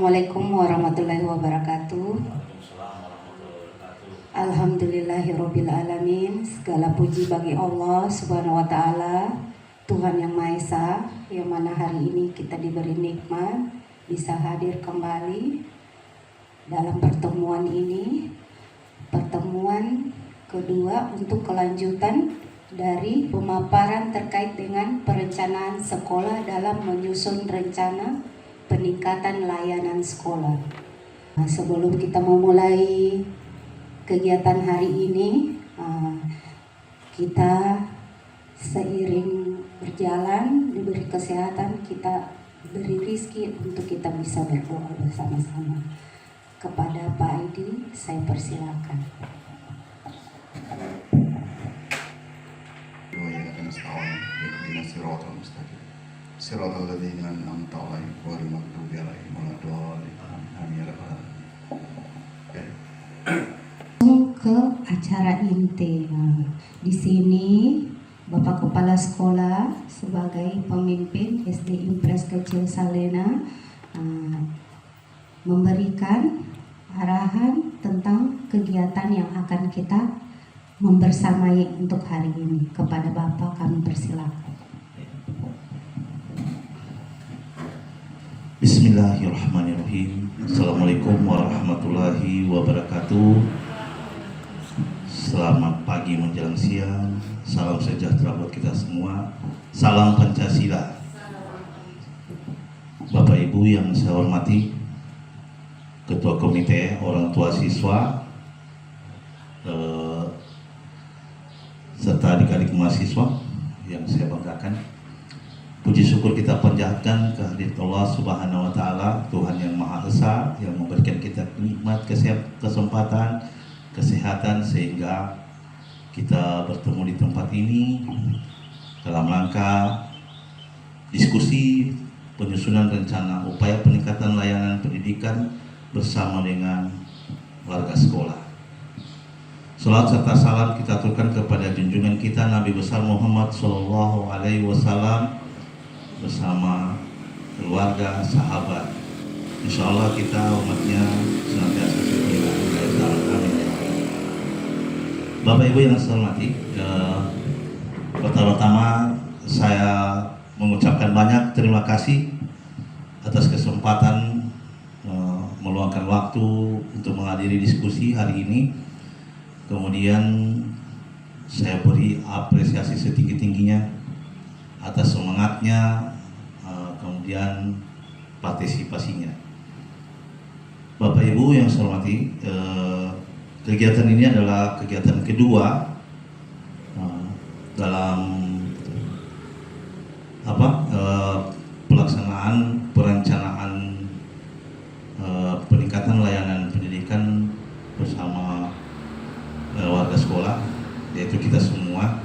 Assalamualaikum warahmatullahi wabarakatuh. Alhamdulillahirabbil alamin. Segala puji bagi Allah Subhanahu wa taala, Tuhan yang Maha Esa, yang mana hari ini kita diberi nikmat bisa hadir kembali dalam pertemuan ini. Pertemuan kedua untuk kelanjutan dari pemaparan terkait dengan perencanaan sekolah dalam menyusun rencana peningkatan layanan sekolah. Nah, sebelum kita memulai kegiatan hari ini, kita seiring berjalan diberi kesehatan, kita beri rezeki untuk kita bisa berdoa bersama-sama. Kepada Pak Aidi, saya persilakan. صراط الذين أنعمت عليهم غير المغضوب عليهم ولا الضالين آمين يا رب العالمين. Ke acara inti. Di sini Bapak Kepala Sekolah sebagai pemimpin SD Impres Kecil Salena memberikan arahan tentang kegiatan yang akan kita membersamai untuk hari ini. Kepada Bapak kami persilakan. Bismillahirrahmanirrahim. Assalamualaikum warahmatullahi wabarakatuh. Selamat pagi menjelang siang. Salam sejahtera buat kita semua. Salam Pancasila. Bapak Ibu yang saya hormati, Ketua Komite Orang Tua Siswa, serta adik-adik mahasiswa yang saya banggakan. Puji syukur kita panjatkan kehadirat Allah Subhanahu wa taala, Tuhan yang Maha Esa, yang memberikan kita nikmat kesempatan, kesehatan sehingga kita bertemu di tempat ini dalam rangka diskusi penyusunan rencana upaya peningkatan layanan pendidikan bersama dengan warga sekolah. Salat serta salam kita aturkan kepada junjungan kita Nabi besar Muhammad sallallahu alaihi wasallam bersama keluarga, sahabat. Insya Allah kita umatnya senantiasa setia. Amin. Bapak Ibu yang saya hormati, pertama-tama saya mengucapkan banyak terima kasih atas kesempatan meluangkan waktu untuk menghadiri diskusi hari ini. Kemudian saya beri apresiasi setinggi-tingginya atas semangatnya, kemudian partisipasinya. Bapak Ibu yang saya hormati, kegiatan ini adalah kegiatan kedua dalam pelaksanaan perencanaan peningkatan layanan pendidikan bersama warga sekolah, yaitu kita semua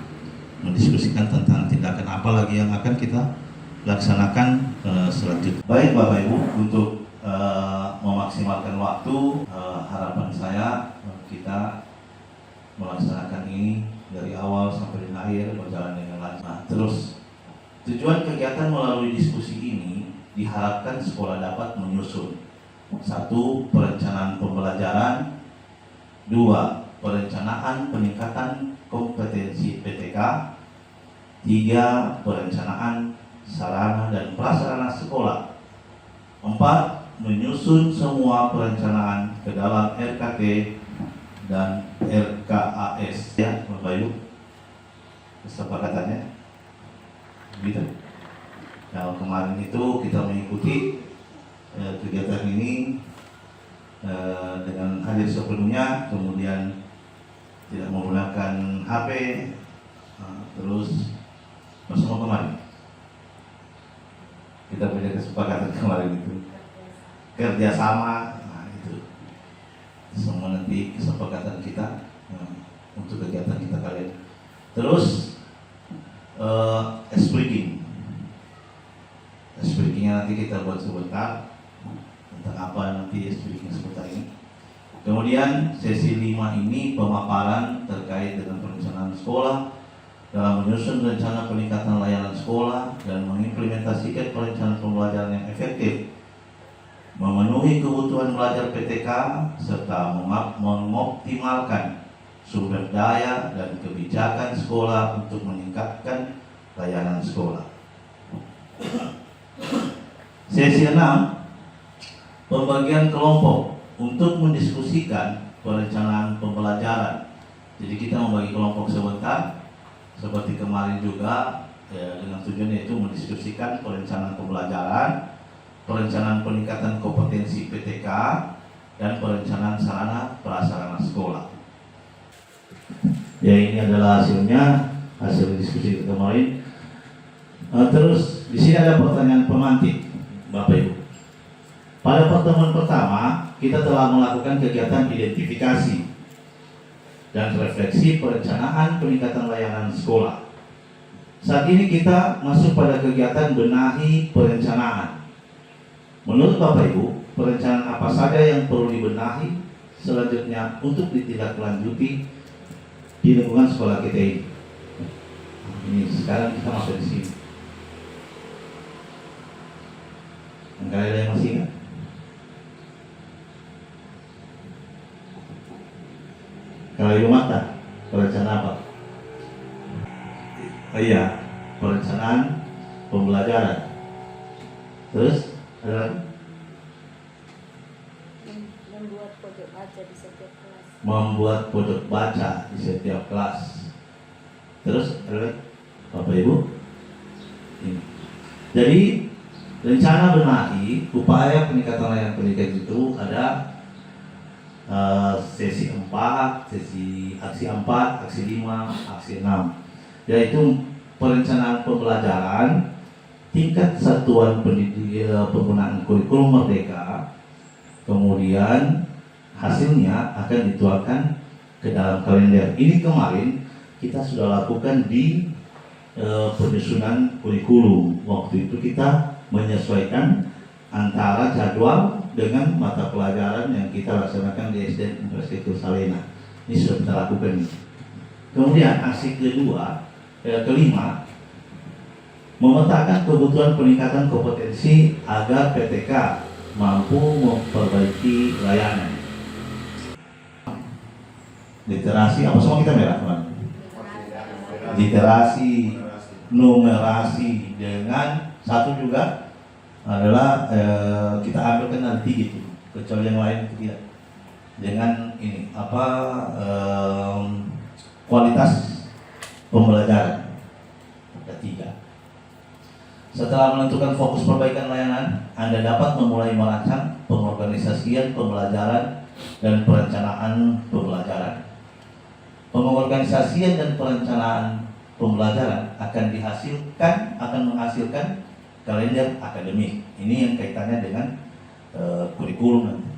mendiskusikan tentang tindakan apa lagi yang akan kita laksanakan selanjutnya. Baik Bapak Ibu, untuk memaksimalkan waktu, harapan saya kita melaksanakan ini dari awal sampai dengan akhir berjalan dengan lancar. Terus tujuan kegiatan melalui diskusi ini diharapkan sekolah dapat menyusun: 1. Perencanaan pembelajaran, 2. Perencanaan peningkatan kompetensi PTK, 3. Perencanaan sarana dan prasarana sekolah, 4. Menyusun semua perencanaan ke dalam RKT dan RKAS. Ya, Bapak Ibu, kesepakatannya gitu. Nah, kemarin itu kita mengikuti kegiatan ini dengan hadir sepenuhnya, kemudian tidak menggunakan HP, terus bersama kemarin kita punya kesepakatan kemarin itu kerjasama. Nah, itu semua nanti kesepakatan kita untuk kegiatan kita kali ini. Terus speakingnya nanti kita buat sebentar tentang apa nanti speaking sebentar ini. Kemudian sesi 5 ini pemaparan terkait dengan perencanaan sekolah dalam menyusun rencana peningkatan layanan sekolah dan mengimplementasikan perencanaan pembelajaran yang efektif memenuhi kebutuhan belajar PTK, serta mengoptimalkan sumber daya dan kebijakan sekolah untuk meningkatkan layanan sekolah. Sesi 6, pembagian kelompok untuk mendiskusikan perencanaan pembelajaran. Jadi kita membagi kelompok sebentar, seperti kemarin juga, dengan tujuan yaitu mendiskusikan perencanaan pembelajaran, perencanaan peningkatan kompetensi PTK, dan perencanaan sarana prasarana sekolah. Ya, ini adalah hasilnya, hasil diskusi kita kemarin. Terus di sini ada pertanyaan pemantik, Bapak Ibu. Pada pertemuan pertama, kita telah melakukan kegiatan identifikasi dan refleksi perencanaan peningkatan layanan sekolah. Saat ini kita masuk pada kegiatan benahi perencanaan. Menurut Bapak Ibu, perencanaan apa saja yang perlu dibenahi selanjutnya untuk ditindaklanjuti di lingkungan sekolah kita ini? Ini sekarang kita masuk di sini. Enggak ada yang masih ingat? Kalau Ibu Mata, perencanaan apa? Oh iya, perencanaan pembelajaran. Terus ada lagi? Membuat pojok baca di setiap kelas. Membuat pojok baca di setiap kelas. Terus ada lagi? Bapak Ibu? Ini. Jadi rencana benahi upaya peningkatan layanan pendidikan itu ada sesi 4, aksi 4, aksi 5, aksi 6, yaitu perencanaan pembelajaran, tingkat satuan penggunaan kurikulum merdeka, kemudian hasilnya akan dituangkan ke dalam kalender. Ini kemarin kita sudah lakukan di penyusunan kurikulum. Waktu itu kita menyesuaikan antara jadwal dengan mata pelajaran yang kita laksanakan di SD Universitas Salena. Ini sudah kita lakukan. Kemudian aksi kelima, memetakan kebutuhan peningkatan kompetensi agar PTK mampu memperbaiki layanan. Literasi, apa semua kita merah, teman? Literasi, numerasi, dengan satu juga adalah kita ambilkan nanti gitu, kecuali yang lain tidak. Dengan ini kualitas pembelajaran, ada 3. Setelah menentukan fokus perbaikan layanan, Anda dapat memulai merancang pengorganisasian pembelajaran dan perencanaan pembelajaran. Pengorganisasian dan perencanaan pembelajaran akan menghasilkan kalender akademik. Ini yang kaitannya dengan kurikulum nanti.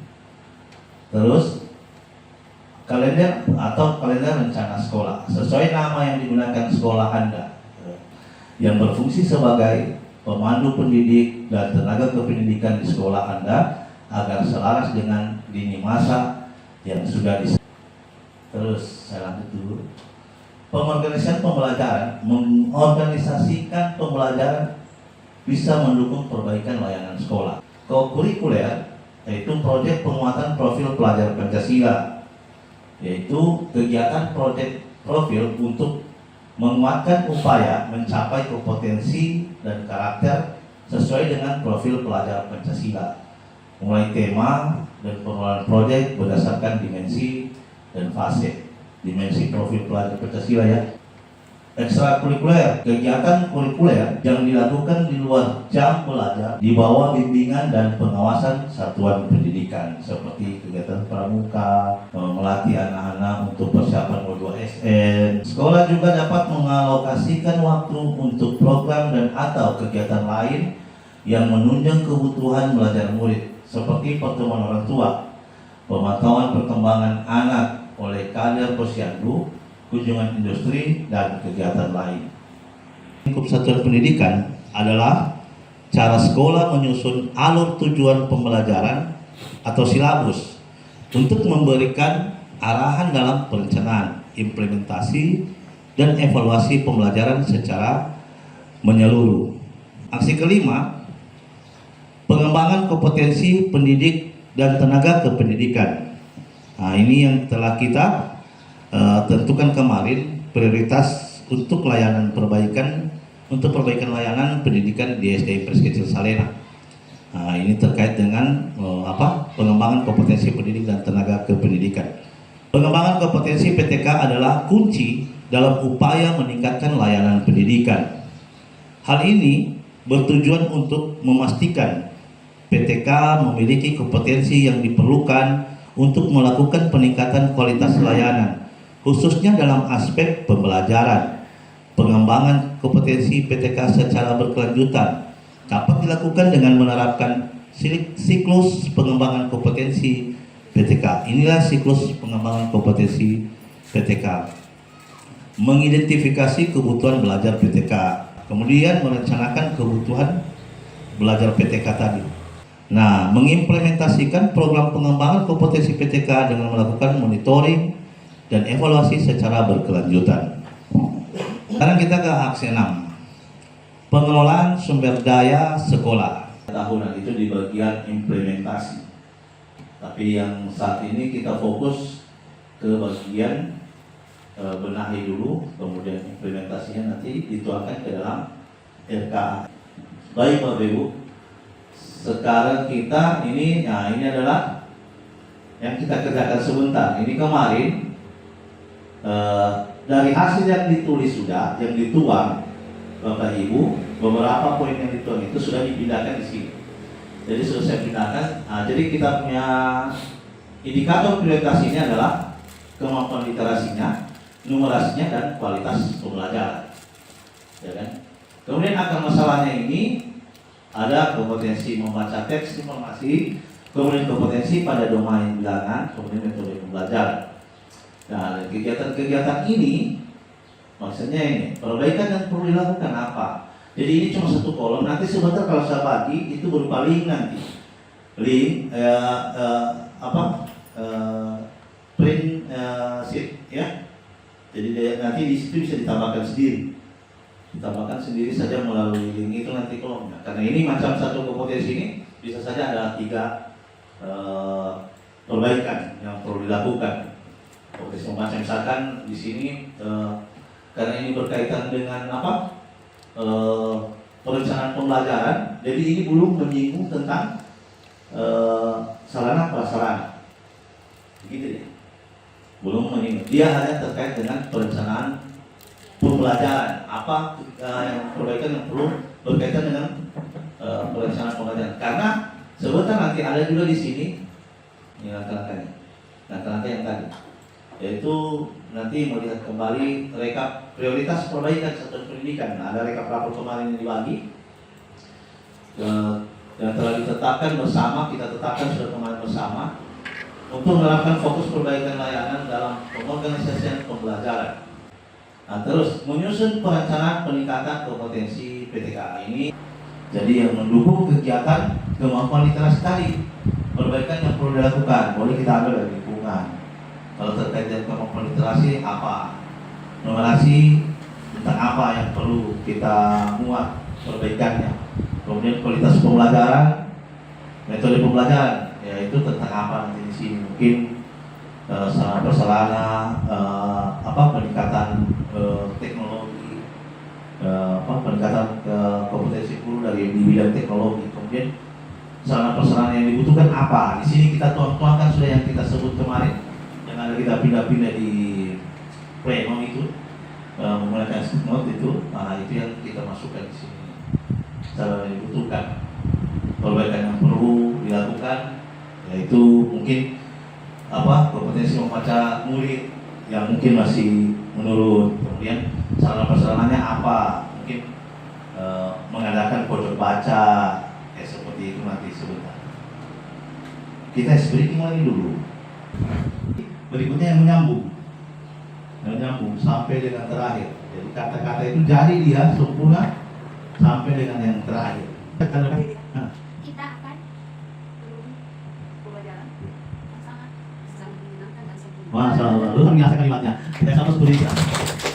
Terus kalender atau kalender rencana sekolah sesuai nama yang digunakan sekolah Anda, yang berfungsi sebagai pemandu pendidik dan tenaga kependidikan di sekolah Anda agar selaras dengan lini masa yang sudah Terus saya lanjut dulu. Pengorganisasian pembelajaran, mengorganisasikan pembelajaran bisa mendukung perbaikan layanan sekolah. Kurikuler yaitu proyek penguatan profil pelajar Pancasila, yaitu kegiatan proyek profil untuk menguatkan upaya mencapai kompetensi dan karakter sesuai dengan profil pelajar Pancasila, mulai tema dan pengelolaan proyek berdasarkan dimensi dan fase. Dimensi profil pelajar Pancasila ya. Ekstrakurikuler, kegiatan kurikuler yang dilakukan di luar jam belajar di bawah bimbingan dan pengawasan satuan pendidikan, seperti kegiatan pramuka, melatih anak-anak untuk persiapan modul ASN. Sekolah juga dapat mengalokasikan waktu untuk program dan atau kegiatan lain yang menunjang kebutuhan belajar murid, seperti pertemuan orang tua, pemantauan perkembangan anak oleh kader posyandu, kunjungan industri, dan kegiatan lain. Lingkup satuan pendidikan adalah cara sekolah menyusun alur tujuan pembelajaran atau silabus untuk memberikan arahan dalam perencanaan, implementasi, dan evaluasi pembelajaran secara menyeluruh. Aksi kelima, pengembangan kompetensi pendidik dan tenaga kependidikan. Nah, ini yang telah kita tentukan kemarin, prioritas untuk layanan perbaikan, untuk perbaikan layanan pendidikan di SD Impres Kecil Salena. Nah, ini terkait dengan pengembangan kompetensi pendidik dan tenaga kependidikan. Pengembangan kompetensi PTK adalah kunci dalam upaya meningkatkan layanan pendidikan. Hal ini bertujuan untuk memastikan PTK memiliki kompetensi yang diperlukan untuk melakukan peningkatan kualitas layanan, khususnya dalam aspek pembelajaran. Pengembangan kompetensi PTK secara berkelanjutan dapat dilakukan dengan menerapkan siklus pengembangan kompetensi PTK. Inilah siklus pengembangan kompetensi PTK. Mengidentifikasi kebutuhan belajar PTK, kemudian merencanakan kebutuhan belajar PTK tadi. Nah, mengimplementasikan program pengembangan kompetensi PTK dengan melakukan monitoring dan evaluasi secara berkelanjutan. Sekarang kita ke aksi 6. Pengelolaan sumber daya sekolah. Tahunan itu di bagian implementasi. Tapi yang saat ini kita fokus ke bagian benahi dulu, kemudian implementasinya nanti dituangkan ke dalam RKA. Baik Bapak Ibu, sekarang kita ini adalah yang kita kerjakan sebentar. Ini kemarin dari hasil yang ditulis sudah, yang dituang Bapak Ibu, beberapa poin yang dituang itu sudah dipindahkan di sini. Jadi sudah saya pindahkan. Jadi kita punya indikator prioritas ini adalah kemampuan literasinya, numerasinya, dan kualitas pembelajaran. Ya kan? Kemudian akar masalahnya ini ada kompetensi membaca teks informasi, kemudian kompetensi pada domain bilangan, kemudian metode pembelajaran. Nah, kegiatan-kegiatan ini maksudnya ini perbaikan yang perlu dilakukan apa? Jadi ini cuma satu kolom. Nanti sebentar kalau saya bagi itu berupa link nanti. Link print sheet ya. Jadi nanti di situ bisa ditambahkan sendiri. Ditambahkan sendiri saja melalui link itu nanti kolomnya. Karena ini macam satu kompetensi ini bisa saja ada 3 perbaikan yang perlu dilakukan. Kompetensi membaca misalkan di sini karena ini berkaitan dengan perencanaan pembelajaran. Jadi ini belum menyinggung tentang sarana prasarana. Begitu ya. Belum menyinggung. Dia hanya terkait dengan perencanaan pembelajaran. Apa yang perbaikan yang perlu berkaitan dengan perencanaan pembelajaran. Karena sebentar nanti ada juga di sini ini langkah-langkahnya. Langkah-langkah yang tadi, yaitu nanti melihat kembali rekap prioritas perbaikan satuan pendidikan. Nah, ada rekap rapor kemarin yang dibagi yang telah ditetapkan bersama, kita tetapkan sudah kemarin bersama untuk menerapkan fokus perbaikan layanan dalam pengorganisasian pembelajaran. Nah, terus menyusun perencanaan peningkatan kompetensi PTK ini. Jadi yang mendukung kegiatan kemampuan literasi tadi, perbaikan yang perlu dilakukan, boleh kita ambil dari lingkungan. Kalau terkait dengan kemampuan literasi apa, numerasi tentang apa yang perlu kita muat perbaikannya. Kemudian kualitas pembelajaran, metode pembelajaran, yaitu tentang apa nanti di sini mungkin sarana prasarana, peningkatan teknologi, peningkatan kompetensi guru dari di bidang teknologi. Kemudian sarana prasarana yang dibutuhkan apa? Di sini kita tuangkan sudah yang kita sebut kemarin, yang ada kita pindah-pindah di pleno itu, menggunakan note itu. Nah, itu yang kita masukkan di sini. Sarana yang dibutuhkan, perbaikan yang perlu dilakukan, yaitu mungkin kompetensi membaca murid yang mungkin masih menurun. Kemudian sarana prasarananya apa? Mungkin mengadakan pojok baca, seperti itu nanti sebentar. Kita breaking lagi dulu. Berikutnya yang menyambung sampai dengan terakhir. Jadi kata-kata itu jadi dia sempurna sampai dengan yang terakhir. Kita akan pembelajaran yang sangat menyenangkan dan sempurna. Masya Allah, luar biasa kalimatnya. Saya sama seperti itu.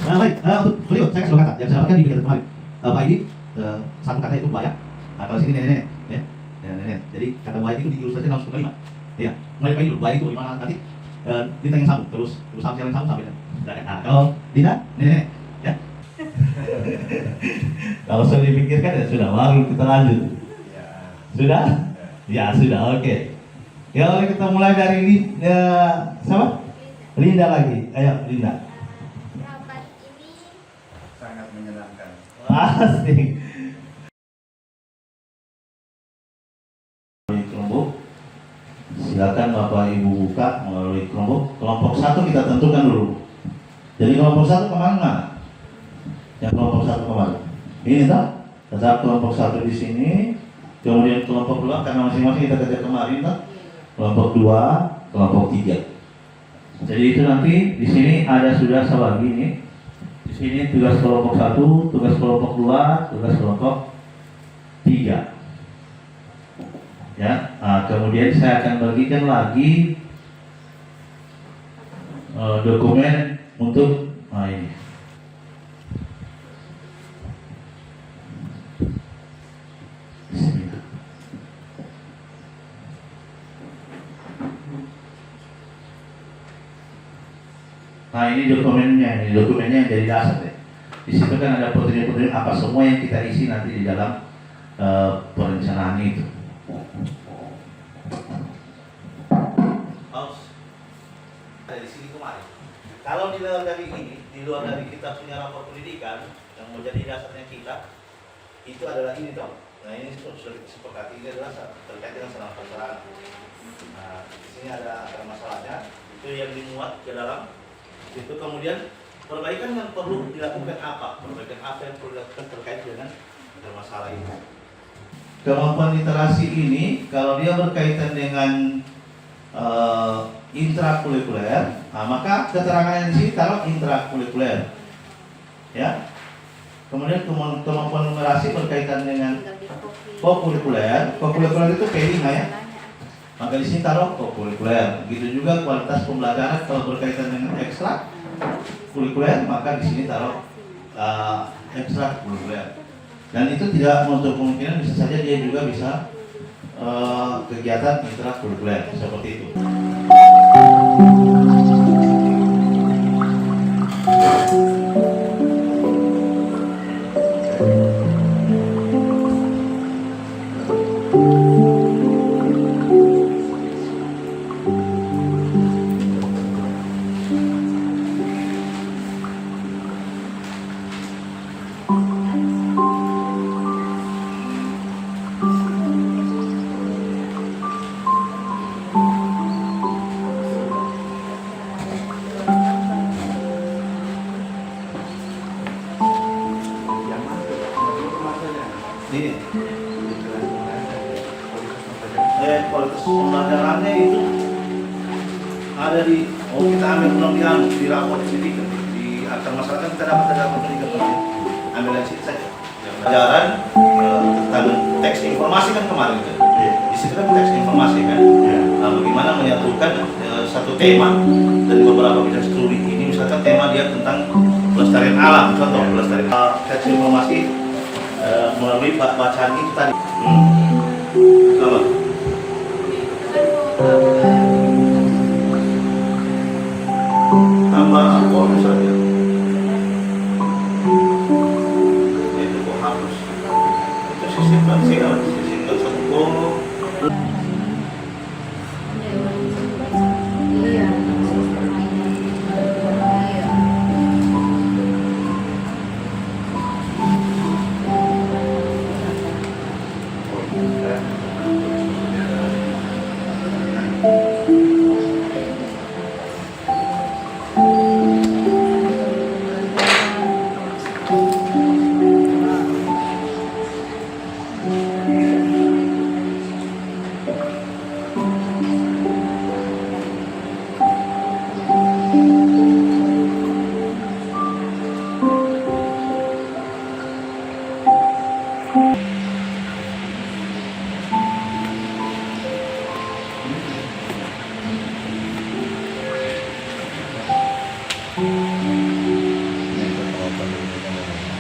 Nah, baik, untuk beliau saya kasih kata yang saya dapatkan di kegiatan kemarin. Pak ini satu kata itu banyak. Nah, kalau sini nenek, ya, nenek Jadi kata baik itu diilustrasikan dalam suku 5. Ya, mulai baik dulu. Baik itu gimana nanti bintang yang sambung terus sama yang sambung sampai. Nah, kalau tidak, nenek, ya. Kalau sudah dipikirkan ya sudah, mari kita lanjut. Sudah? Ya sudah, oke. Ya, kita mulai dari ini, siapa? Linda lagi. Ayo, Linda. Rapat ini Sangat menyenangkan. Asik. Kelompok. Silakan Bapak Ibu buka melalui kelompok. Kelompok 1 kita tentukan dulu. Jadi kelompok 1 kemana? Yang kelompok 1 kemana? Ini tak? Tetap kelompok 1 di sini. Kemudian kelompok 2 karena masing-masing kita kerja kemarin tak? Kelompok 2, kelompok 3. Jadi itu nanti di sini ada sudah lagi nih. Di sini tugas kelompok 1, tugas kelompok 2, tugas kelompok 3. Ya, kemudian saya akan bagikan lagi dokumen untuk ini. Bismillah. Nah ini dokumennya yang jadi dasar deh. Di situ kan ada protein-protein apa semua yang kita isi nanti di dalam perencanaan itu. Dari sini kemarin. Kalau di luar dari ini, di luar dari kita punya rapor pendidikan yang menjadi dasarnya kita, itu adalah ini dong. Nah ini sudah disepakati, ini adalah terkait dengan sarana prasarana. Nah di sini ada masalahnya, itu yang dimuat ke dalam. Itu kemudian perbaikan yang perlu dilakukan apa? Perbaikan apa yang perlu dilakukan terkait dengan masalah ini. Kemampuan literasi ini kalau dia berkaitan dengan intrakurikuler, maka keterangannya di sini taruh intrakurikuler. Ya. Kemudian kemampuan numerasi berkaitan dengan kokurikuler. Kokurikuler itu P5 ya. Maka di sini taruh kokurikuler. Begitu juga kualitas pembelajaran kalau berkaitan dengan ekstra kurikuler, maka di sini taruh ekstra kurikuler. Dan itu tidak menutup kemungkinan bisa saja dia juga bisa kegiatan intrakurikuler seperti itu. Kualitas pembelajarannya itu ada di kita ambil belum di rapor pendidikan di akta masyarakat kita dapat rapor pendidikan ambil dari situ saja pelajaran tentang teks informasi kan kemarin kan di situ kan teks informasi kan bagaimana menyatukan satu tema dari beberapa bidang studi ini misalkan tema dia tentang pelestarian alam contoh pelestarian teks informasi melalui bacaan itu tadi apa? Tambah apa misalnya itu kok harus itu sistem satu iya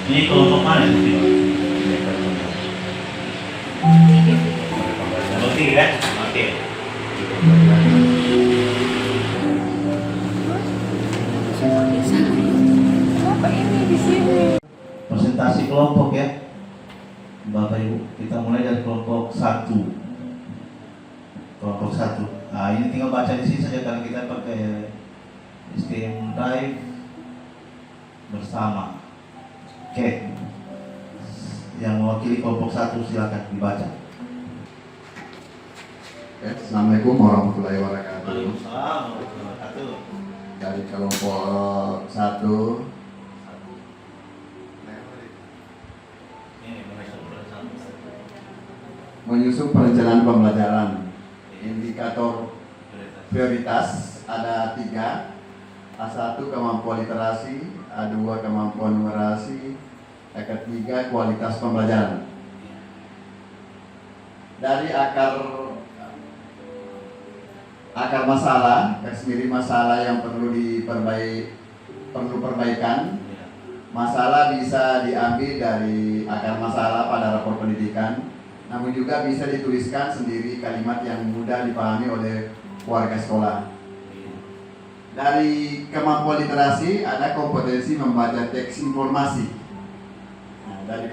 ini kelompok mana sih? Berarti Presentasi kelompok ya, Bapak Ibu. Kita mulai dari kelompok 1. Kelompok 1. Nah, ini tinggal baca di sini saja karena kita pakai STM Drive bersama. Oke. Yang mewakili kelompok 1 silakan dibaca. Assalamualaikum warahmatullahi wabarakatuh. Waalaikumsalam warahmatullahi wabarakatuh. Dari kelompok 1 menyusun perencanaan pembelajaran. Indikator prioritas ada 3. A1 kemampuan literasi, A2 kemampuan numerasi, ketiga kualitas pembelajaran. Dari akar masalah, garis miring masalah yang perlu perbaikan. Masalah bisa diambil dari akar masalah pada rapor pendidikan, namun juga bisa dituliskan sendiri kalimat yang mudah dipahami oleh warga sekolah. Dari kemampuan literasi ada kompetensi membaca teks informasi. Nah, dari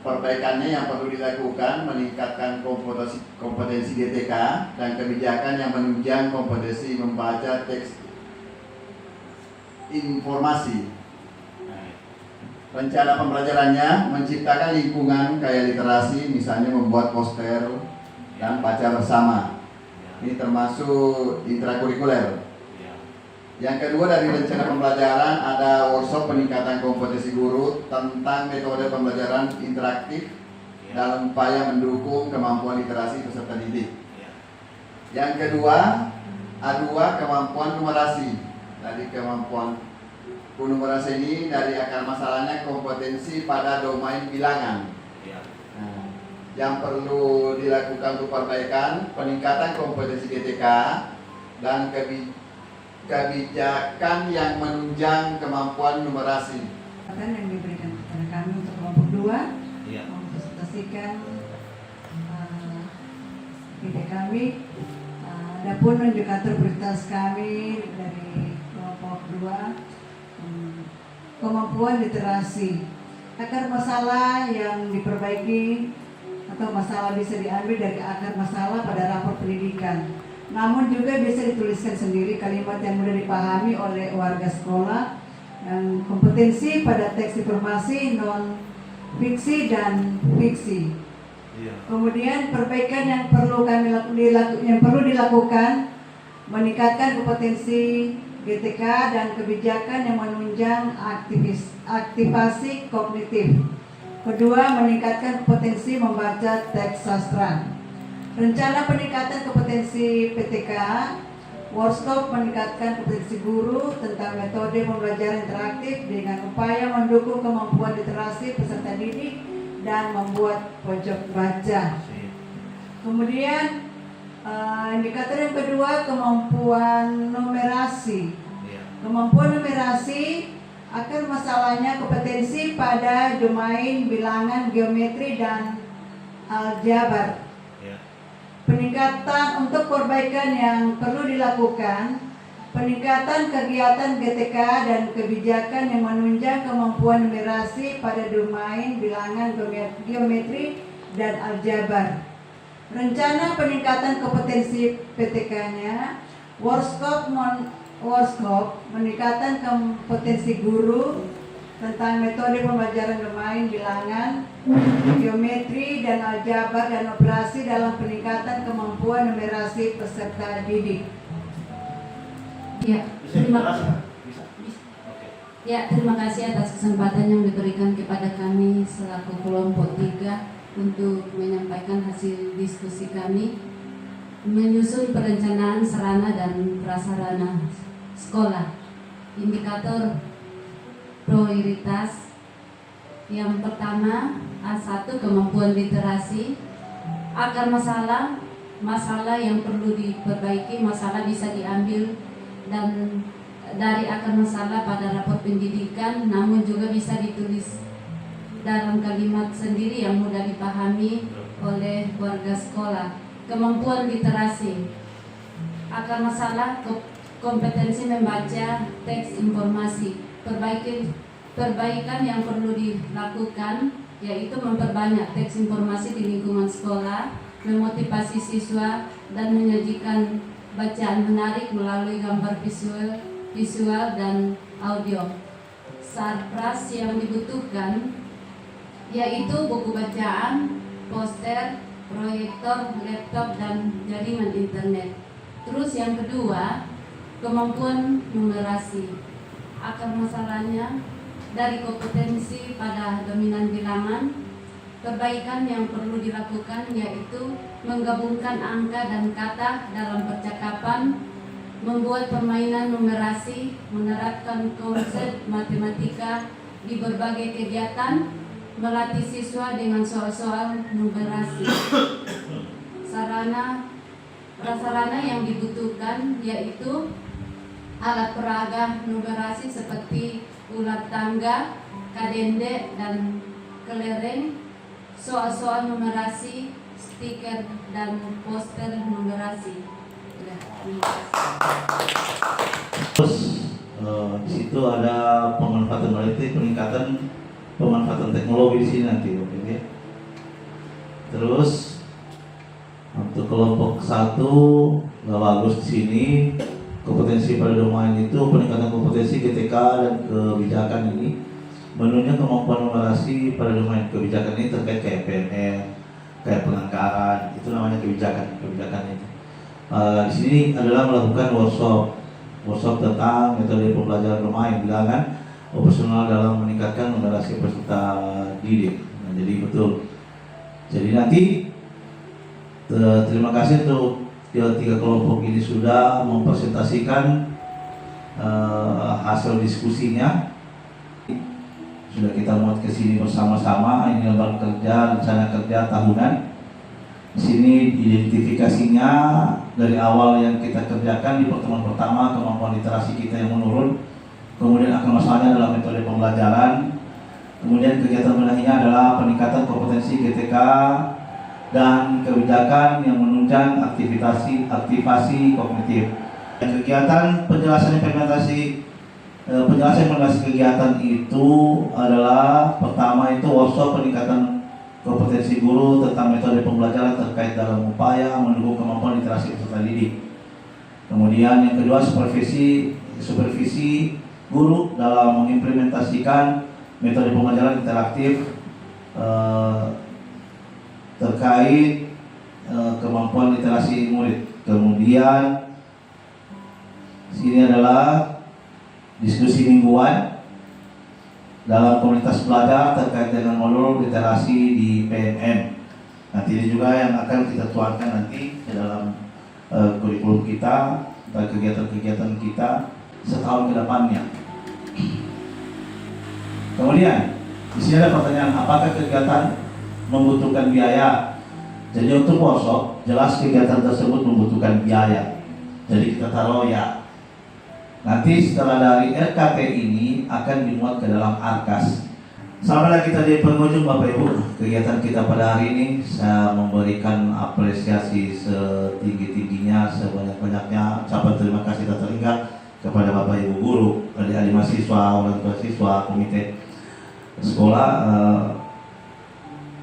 perbaikannya yang perlu dilakukan meningkatkan kompetensi GTK dan kebijakan yang menunjang kompetensi membaca teks informasi. Rencana pembelajarannya menciptakan lingkungan kayak literasi, misalnya membuat poster dan baca bersama. Ini termasuk intrakurikuler. Yang kedua, dari rencana pembelajaran ada workshop peningkatan kompetensi guru tentang metode pembelajaran interaktif dalam upaya mendukung kemampuan literasi peserta didik. Yang kedua, A2 kemampuan numerasi. Dari kemampuan numerasi ini dari akar masalahnya kompetensi pada domain bilangan. Nah, yang perlu dilakukan untuk perbaikan peningkatan kompetensi GTK dan kebijakan yang menunjang kemampuan numerasi. Yang diberikan kepada kami untuk kelompok 2 mempresentasikan ide kami. Adapun indikator prioritas kami dari kelompok 2 kemampuan literasi. Akar masalah yang diperbaiki atau masalah bisa diambil dari akar masalah pada rapor pendidikan. Namun juga bisa dituliskan sendiri kalimat yang mudah dipahami oleh warga sekolah. Dan kompetensi pada teks informasi non fiksi dan fiksi. Kemudian perbaikan yang perlu dilakukan meningkatkan kompetensi GTK dan kebijakan yang menunjang aktivasi kognitif. Kedua, meningkatkan kompetensi membaca teks sastra. Rencana peningkatan kompetensi PTK, workshop meningkatkan kompetensi guru tentang metode pembelajaran interaktif dengan upaya mendukung kemampuan literasi peserta didik dan membuat pojok baca. Kemudian indikator yang kedua, kemampuan numerasi. Kemampuan numerasi akar masalahnya kompetensi pada domain bilangan, geometri, dan aljabar. Peningkatan untuk perbaikan yang perlu dilakukan, peningkatan kegiatan GTK dan kebijakan yang menunjang kemampuan numerasi pada domain bilangan, geometri, dan aljabar. Rencana peningkatan kompetensi PTK-nya, workshop meningkatan kompetensi guru tentang metode pembelajaran domain bilangan, geometri, dan aljabar, dan operasi dalam peningkatan kemampuan numerasi peserta didik. Terima kasih atas kesempatan yang diberikan kepada kami selaku kelompok 3 untuk menyampaikan hasil diskusi kami menyusun perencanaan sarana dan prasarana sekolah. Indikator prioritas yang pertama, A1 kemampuan literasi. Akar masalah yang perlu diperbaiki, masalah bisa diambil dan dari akar masalah pada rapor pendidikan, namun juga bisa ditulis dalam kalimat sendiri yang mudah dipahami oleh warga sekolah. Kemampuan literasi. Akar masalah kompetensi membaca teks informasi. perbaikan yang perlu dilakukan yaitu memperbanyak teks informasi di lingkungan sekolah, memotivasi siswa, dan menyajikan bacaan menarik melalui gambar visual dan audio. Sarpras yang dibutuhkan yaitu buku bacaan, poster, proyektor, laptop, dan jaringan internet. Terus yang kedua, kemampuan numerasi. Akar masalahnya dari kompetensi pada dominan bilangan. Perbaikan yang perlu dilakukan yaitu menggabungkan angka dan kata dalam percakapan, membuat permainan numerasi, menerapkan konsep matematika di berbagai kegiatan, melatih siswa dengan soal-soal numerasi. Prasarana yang dibutuhkan yaitu alat peraga numerasi seperti ulat tangga, kadende, dan kelereng, soal-soal numerasi, stiker, dan poster numerasi. Terus di situ ada pemanfaatan peningkatan pemanfaatan teknologi di sini nanti, oke. Terus untuk kelompok 1 bagus di sini. Kompetensi pada domain itu peningkatan kompetensi GTK dan kebijakan ini. Menunya kemampuan numerasi pada domain kebijakan ini terkait kayak PNR, kayak penganggaran, itu namanya kebijakan itu. Di sini adalah melakukan workshop tentang metode pembelajaran domain bilangan operasional dalam meningkatkan numerasi peserta didik. Nah, jadi betul. Jadi nanti terima kasih untuk 3 kelompok ini sudah mempresentasikan hasil diskusinya. Sudah kita muat ke sini bersama-sama. Ini lembar kerja, rencana kerja tahunan. Di sini identifikasinya dari awal yang kita kerjakan di pertemuan pertama, kemampuan literasi kita yang menurun. Kemudian akar masalahnya adalah metode pembelajaran. Kemudian kegiatan benahinya adalah peningkatan kompetensi GTK dan kebijakan yang menunjang aktivasi kognitif. Kegiatan penjelasan implementasi kegiatan itu adalah pertama itu workshop peningkatan kompetensi guru tentang metode pembelajaran terkait dalam upaya mendukung kemampuan literasi peserta didik. Kemudian yang kedua supervisi guru dalam mengimplementasikan metode pembelajaran interaktif terkait kemampuan literasi murid. Kemudian sini adalah diskusi mingguan dalam komunitas belajar terkait dengan modul literasi di PMM. Nanti ini juga yang akan kita tuangkan nanti ke dalam kurikulum kita dan kegiatan-kegiatan kita setahun ke depannya. Kemudian di sini ada pertanyaan, apakah kegiatan membutuhkan biaya? Jadi untuk workshop jelas kegiatan tersebut membutuhkan biaya. Jadi kita taruh ya. Nanti setelah dari RKT ini akan dimuat ke dalam ARKAS. Sampailah kita di penghujung Bapak Ibu kegiatan kita pada hari ini. Saya memberikan apresiasi setinggi-tingginya, sebanyak-banyaknya ucapan terima kasih tak terhingga kepada Bapak Ibu guru, adik-adik mahasiswa, orang tua siswa, komite sekolah.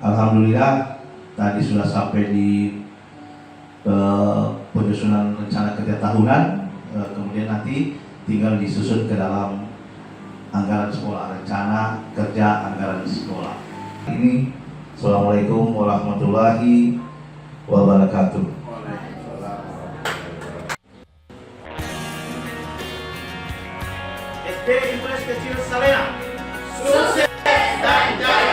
Alhamdulillah tadi sudah sampai di penyusunan rencana kerja tahunan. Kemudian nanti tinggal disusun ke dalam anggaran sekolah, rencana kerja anggaran sekolah. Ini Assalamualaikum warahmatullahi wabarakatuh. SD Impres Kecil Salena, sukses dan jaya.